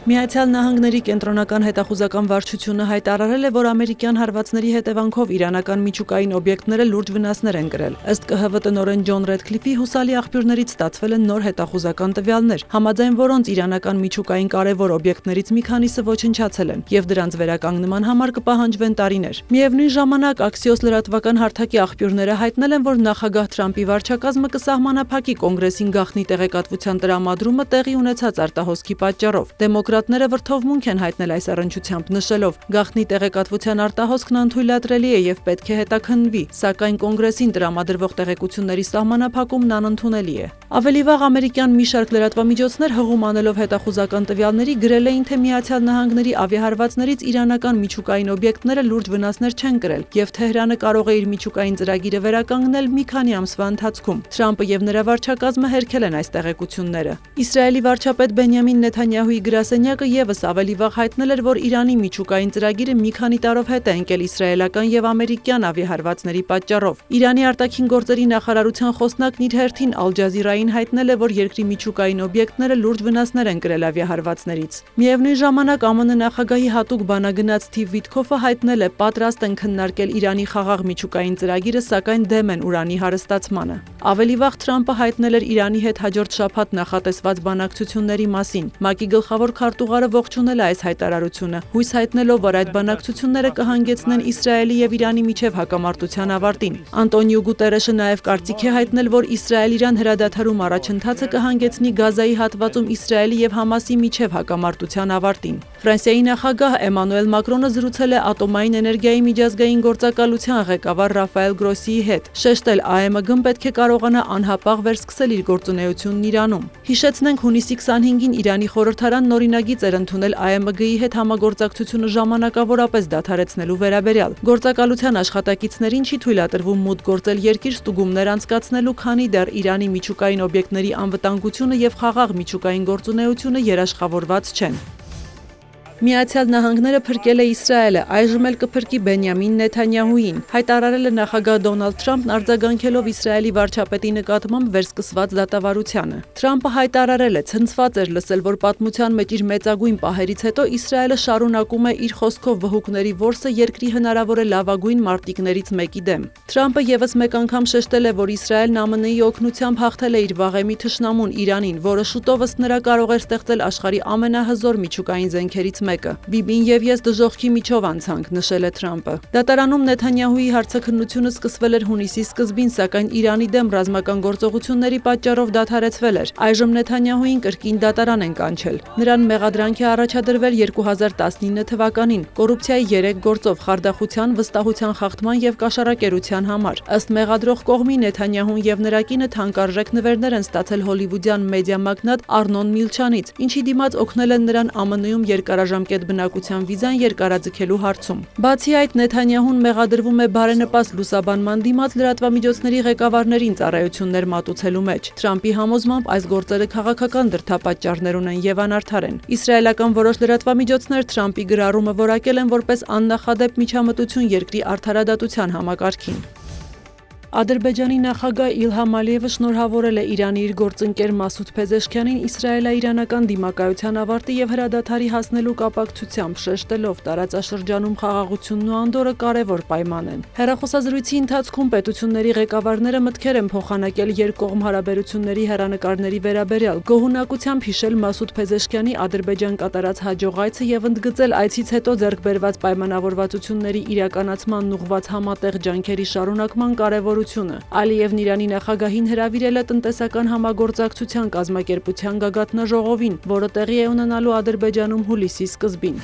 Միացյալ Նահանգների կենտրոնական հետախուզական վարչությունը հայտարարել է, որ ամերիկյան հարվածների հետևանքով իրանական միջուկային օբյեկտները լուրջ վնասներ են կրել։ Ըստ ԿՀՎ տնօրեն Ջոն Ռեդքլիֆի հուսալի աղբյուրներից ստացվել են նոր հետախուզական տվյալներ, համաձայն որոնց իրանական միջուկային կարևոր օբյեկտներից մի քանիսը ոչնչացել են, եւ դրանց վերականգնման համար կպահանջվեն տարիներ։ Միևնույն ժամանակ Axios լրատվական հարթակի աղբյուրները հայտնել են, որ նախագահ Թրամփի վարչակազմը կսահմանափակի կոնգրեսին գաղտնի տեղեկատվության տրամադրումը տեղի ունեցած արտահոսքի պատճառով։ Դեմոկրատները վրդովմունք են հայտնել այս առնչությամբ, նշելով, գաղտնի տեղեկատվության արտահոսքն անթույլատրելի է եւ պետք է հետաքննվի, սակայն կոնգրեսին տրամադրվող տեղեկությունների սահմանափակումն անընդունելի է։ Ավելի վաղ ամերիկյան մի շարք լրատվամիջոցներ հղում անելով հետախուզական տվյալների գրել էին, թե Միացյալ Նահանգների ավիահարվածներից իրանական միջուկային օբյեկտները լուրջ վնասներ չեն կրել եւ Թեհրանը կարող է իր միջուկային ծրագիրը վերականգնել մի քանի ամսվա ընթացքում։ Թրամփը եւ նրա վարչակազմը հերքել են այս տեղեկությունները։ Իսրայելի վարչապետ Բենյամին Նեթանյահուի գրասենյակը եւս ավելի վաղ հայտնել էր, որ Իրանի միջուկային ծրագիրը մի քանի տարով հետ է ընկել իսրայելական եւ ամերիկյան ավիահարվածների պատճառով։ Իրանի արտաքին գործերի նախարարության խոսնակն իր հերթին Ալ Ջազիրային հայտնել է, որ երկրի միջուկային օբյեկտները լուրջ վնասներ են կրել ավիահարվածներից։ Միևնույն ժամանակ ԱՄՆ նախագահի հատուկ բանագնաց Սթիվ Վիտքոֆը հայտնել է, պատրաստ են քննարկել Իրանի խաղաղ միջուկային ծրագիրը, սակայն դեմ են ուրանի հարստացմանը։ Ավելի վաղ Թրամփը հայտնել էր Իրանի հետ հաջորդ շաբաթ նախատեսված բանակցությունների մասին։ ՄԱԿ-ի գլխավոր քարտուղարը ողջունել է այս հայտարարությունը, հույս հայտնելով, որ այդ բանակցությունները կհանգեցնեն Իսրայելի եւ Իրանի միջև հակամարտության ավարտին։ Անտոնիո Գուտերեշը նաեւ կարծիք է հայտնել, որ Իսրայել-Իրան հրադադարում առաջընթացը կհանգեցնի Գազայի հատվածում Իսրայելի եւ Համասի միջև հակամարտության ավարտին։ Ֆրանսիայի նախագահ Էմանուել Մակրոնը զրուցել է ատոմային էներգիայի միջազգային գործակալության ղեկավար Ռաֆայել Գրոսիի հետ, շեշտել ԱՄԳ-ն պետք է կարողանա անհապաղ վերսկսել իր գործունեությունն Իրանում։ Հիշեցնենք, հունիսի 25-ին Իրանի խորհրդարանն օրինագիծ էր ընդունել ԱՄԳ-ի հետ համագործակցությունը ժամանակավորապես դադարեցնելու վերաբերյալ։ Գործակալության աշխատակիցներին չի թույլատրվում մուտք գործել երկիր ստուգումներ անցկացնելու, քանի դեռ Իրանի միջուկային օբյեկտների անվտանգությունը եւ խաղաղ միջուկային գործունեությունը երաշխավորված չեն։ Միացյալ Նահանգները փրկել է Իսրայելը, այժմ էլ կփրկի Բենյամին Նեթանյահուին, հայտարարել է նախագահ Դոնալդ Թրամփն արձագանքելով Իսրայելի վարչապետի նկատմամբ վերսկսված դատավարությանը։ Թրամփը հայտարարել է, ցնցված էր լսել, որ պատմության մեջ իր մեծագույն պահերից հետո Իսրայելը շարունակում է իր խոսքով վհուկների որսը երկրի հնարավոր է լավագույն մարտիկներից մեկի դեմ։ Թրամփը եւս մեկ անգամ շեշտել է, որ Իսրայելն ԱՄՆ-ի օգնությամբ հաղթել է իր վաղեմի թշնամուն Իրանին, որը շուտով ըստ նրա կարող էր ստեղծել աշխարհի ամենահզոր միջուկային զենքերից մեկը։ Բիբին եւ ես դժոխքի միջով անցանք, նշել է Թրամփը։ Դատարանում Նեթանյահուի հարցաքննությունը սկսվել էր հունիսի սկզբին, սակայն Իրանի դեմ ռազմական գործողությունների պատճառով դադարեցվել էր։ Այժմ Նեթանյահուին կրկին դատարան են կանչել։ Նրան մեղադրանք է առաջադրվել 2019 թվականին կոռուպցիայի 3 գործով խարդախության, վստահության խախտման եւ կաշառակերության համար։ Ըստ մեղադրող կողմի Նեթանյահուն եւ նրա կինը թանկարժեք նվերներ են ստացել հոլիվուդյան մեդիա մագնատ Արնոն Միլչանից, ինչի դիմաց օգնել են նրան ԱՄՆ-ում երկարաժամկետ բնակության վիզան երկարաձգելու հարցում։ Բացի այդ, Նեթանյահուն մեղադրվում է բարենպաստ լուսաբանման դիմաց լրատվամիջոցների ղեկավարներին ծառայություններ մատուցելու մեջ։ Թրամփի համոզմամբ այս գործերը քաղաքական դրդապատճառներ ունեն եւ անարդար են։ Իսրայելական որոշ լրատվամիջոցներ Թրամփի գրառումը որակել են որպես աննախադեպ միջամտություն երկրի արդարադատության համակարգին։ Ադրբեջանի նախագահ Իլհամ Ալիևը շնորհավորել է Իրանի իր գործընկեր Մասուդ Փեզեշքյանին իսրայելա-իրանական դիմակայության ավարտի եւ հրադադարի հասնելու կապակցությամբ, շեշտելով տարածաշրջանում խաղաղությունն ու անդորրը կարևոր պայման են։ Հեռախոսազրույցի ընթացքում պետությունների ղեկավարները մտքեր են փոխանակել երկկողմ հարաբերությունների հեռանկարների վերաբերյալ, գոհունակությամբ հիշել Մասուդ Փեզեշքյանի Ադրբեջան կատարած հաջող այցը եւ ընդգծել այցից հետո ձեռք բերված պայմանավորվածությունների իրականացմանն ուղղված համատեղ ջանքերի շարունակման կարևոր Ալիևն Իրանի նախագահին հրավիրել է տնտեսական համագործակցության կազմակերպության գագաթնաժողովին, որը տեղի է ունենալու Ադրբեջանում հուլիսի սկզբին։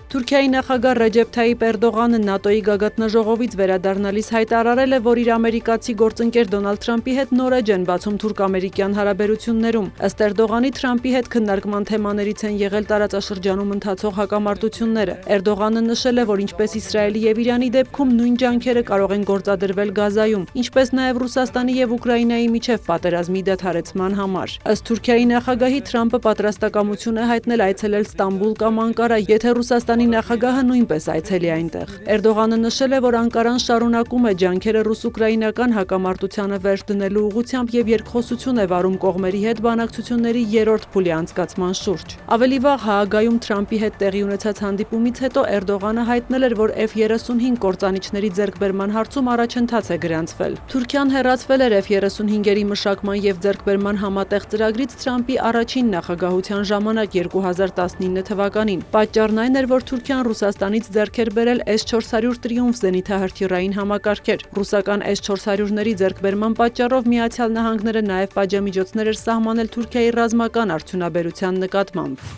Թուրքիայի նախագահ Ռեջեփ Թայիփ Էրդողանը ՆԱՏՕ-ի գագաթնաժողովից վերադառնալիս հայտարարել է, որ իր ամերիկացի գործընկեր Դոնալդ Թրամփի հետ նորեջ են բացում թուրք-ամերիկյան հարաբերություններում։ Ըստ Էրդողանի, Թրամփի հետ քննարկման թեմաներից են եղել տարածաշրջանում ընթացող հակամարտությունները։ Էրդողանը նշել է, որ ինչպես Իսրայելի եւ Իրանի դեպքում նույն ջանքերը կարող են գործադրվել Գազայում, ինչպես նաեւ Ռուսաստանի եւ Ուկրաինայի միջև պատերազմի դադարեցման համար։ Ըստ Թուրքիայի նախագահի, Թրամփը պատրաստակամություն է հայտնել այցելել Ստամբուլ կամ Անկարա, եթե Ռուսաստանի Ռուսաստանի նախագահը նույնպես այցելի այնտեղ։ Էրդողանը նշել է, որ Անկարան շարունակում է ջանքերը ռուս-ուկրաինական հակամարտությանը վերջ դնելու ուղղությամբ եւ երկխոսություն է վարում կողմերի հետ բանակցությունների երրորդ փուլի անցկացման շուրջ։ Ավելի վաղ Հաագայում Թրամփի հետ տեղի ունեցած հանդիպումից հետո Էրդողանը հայտնել էր, որ F-35 կործանիչների ձեռքբերման հարցում առաջընթաց է գրանցվել։ Թուրքիան հեռացվել էր F-35-երի մշակման եւ ձեռքբերման համատեղ ծրագրից Թրամփի առաջին նախագահության ժամանակ 2019 թվականին։ Պատճառն այն էր, որ Թուրքիան Ռուսաստանից ձեռք էր բերել S-400 Triumph զենիթահրթիռային համակարգեր։ Ռուսական S-400-ների ձեռքբերման պատճառով Միացյալ Նահանգները նաև պատժամիջոցներ էր սահմանել Թուրքիայի ռազմական արդյունաբերության նկատմամբ։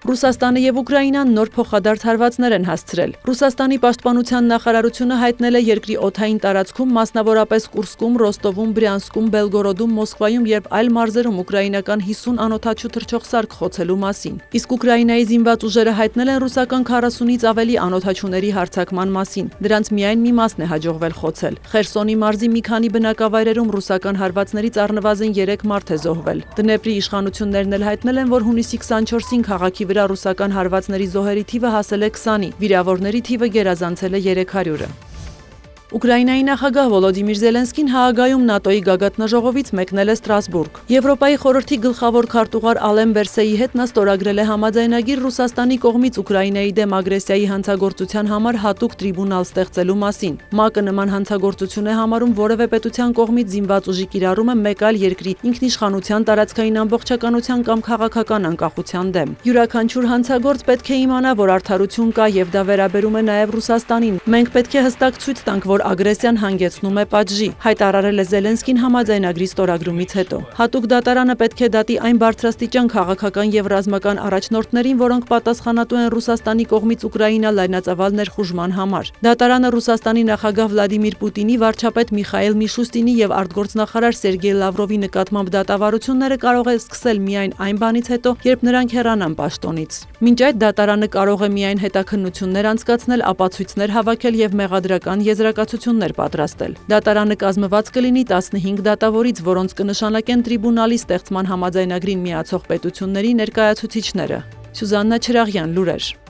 Ռուսաստանը եւ Ուկրաինան նոր փոխադարձ հարվածներ են հասցրել։ Ռուսաստանի պաշտպանության նախարարությունը հայտնել է երկրի օդային տարածքում, մասնավորապես Կուրսկում, Ռոստովում, Բրյանսկում, Բելգորոդում, Մոսկվայում եւ այլ մարզերում ուկրաինական 50 անօդաչու թռչող սարք խոցելու մասին։ Իսկ Ուկրաինայի զինված ուժերը հայտնել են ռուսական 40-ից ավելի անօդաչուների հարձակման մասին։ Դրանց միայն մի մասն է հաջողվել խոցել։ Խերսոնի մարզի մի քանի բնակավայրերում ռուսական հարվածներից առնվազն 3 մարդ է զոհվել։ Դնեպրի իշխանություններն էլ հայտնել են, որ հունիսի 24-ին քաղաքի վրա ռուսական հարվածների զոհերի թիվը հասել է 20-ի, վիրավորների թիվը գերազանցել է 300-ը։ Ուկրաինայի նախագահ Վոլոդիմիր Զելենսկին Հաագայում ՆԱՏՕ-ի գագաթնաժողովից մեկնել է Ստրասբուրգ։ Եվրոպայի խորհրդի գլխավոր քարտուղար Ալեն Բերսեի հետ նա ստորագրել է համաձայնագիր Ռուսաստանի կողմից Ուկրաինայի դեմ ագրեսիայի հանցագործության համար հատուկ տրիբունալ ստեղծելու մասին։ ՄԱԿ-ը նման հանցագործություն է համարում որևէ պետության կողմից զինված ուժի կիրառումը մեկ այլ երկրի ինքնիշխանության, տարածքային ամբողջականության կամ քաղաքական անկախության դեմ։ Յուրաքանչյուր հանցագործ պետք է իմանա, որ արդարություն կա եւ դա վերաբերում է նաեւ Ռուսաստանին։ Մենք պետք է հստակ ցույց տանք, որ ագրեսիան հանգեցնում է պատժի, հայտարարել է Զելենսկին համաձայնագրի ստորագրումից հետո։ Հատուկ դատարանը պետք է դատի այն բարձրաստիճան քաղաքական եւ ռազմական առաջնորդներին, որոնք պատասխանատու են Ռուսաստանի կողմից Ուկրաինա լայնածավալ ներխուժման համար։ Դատարանը Ռուսաստանի նախագահ Վլադիմիր Պուտինի, վարչապետ Միխայել Միշուստինի եւ արտգործնախարար Սերգեյ Լավրովի նկատմամբ դատավարությունները կարող է սկսել միայն այն բանից հետո, երբ նրանք հեռանան պաշտոնից։ Մինչ այդ դատարանը կարող է միայն հետաքննություններ անցկացնել, ապացույցներ հավաքել եւ մեղադրական եզրակացություններ պատրաստել։ Դատարանը կազմված կլինի 15 դատավորից, որոնց կնշանակեն տրիբունալի ստեղծման համաձայնագրին միացող պետությունների ներկայացուցիչները։ Սյուզաննա Չրաղյան, լուրեր։